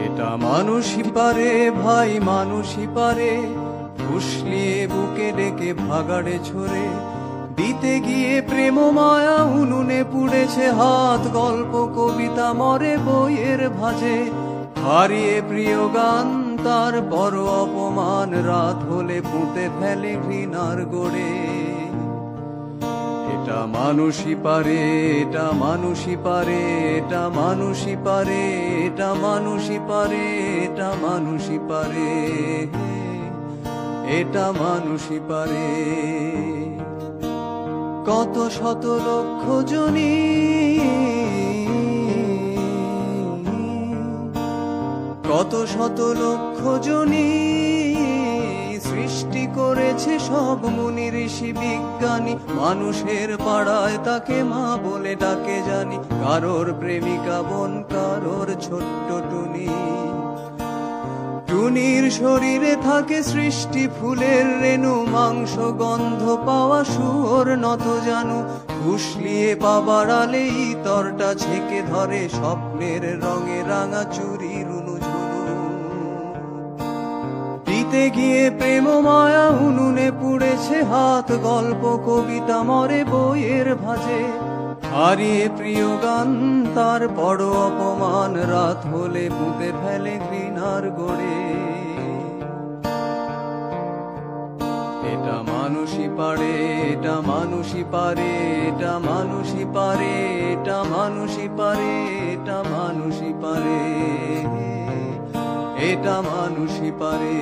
এটা মানুষই পারে ভাই, মানুষই পারে ফুসলিয়ে বুকে ডেকে ভাগাড়ে ছড়ে দিতে গিয়ে প্রেম মায়া উনুনে পুড়েছে হাত, গল্প কবিতা মরে বইয়ের ভাজে, হারিয়ে প্রিয় গান তার বড় অপমান, রাত হলে পুঁতে ফেলে ঘৃণার গড়ে। এটা মানুষই পারে, এটা মানুষই পারে, এটা মানুষই পারে, এটা মানুষই পারে, এটা মানুষই পারে, এটা মানুষই পারে। কত শত লক্ষ জনী কত শত লক্ষ জনী সৃষ্টি করেছে সব মুনি ঋষি বিজ্ঞানী, মানুষের পাড়ায় তাকে মা বলে ডাকে জানি, কারোর প্রেমিকা বোন, কারোর ছোট্ট টুনি। টুনির শরীরে থাকে সৃষ্টি ফুলের রেণু, মাংস গন্ধ পাওয়া শুয়োর নত জানু, ফুসলিয়ে পাবার আলেই তরটা ছেকে ধরে স্বপ্নের রঙে রাঙা চুরি রুনু ঝুনু। দিতে গিয়ে প্রেম মায়া উনুনে পুড়েছে হাত, গল্প কবিতা মরে বইয়ের ভাজে, হারিয়ে প্রিয় গান তার বড় অপমান, রাত হলে পুঁতে ফেলে ঘৃণার গড়ে। এটা মানুষই পারে, এটা মানুষই পারে, এটা মানুষই পারে, এটা মানুষই পারে, এটা মানুষই পারে, এটা মানুষই পারে।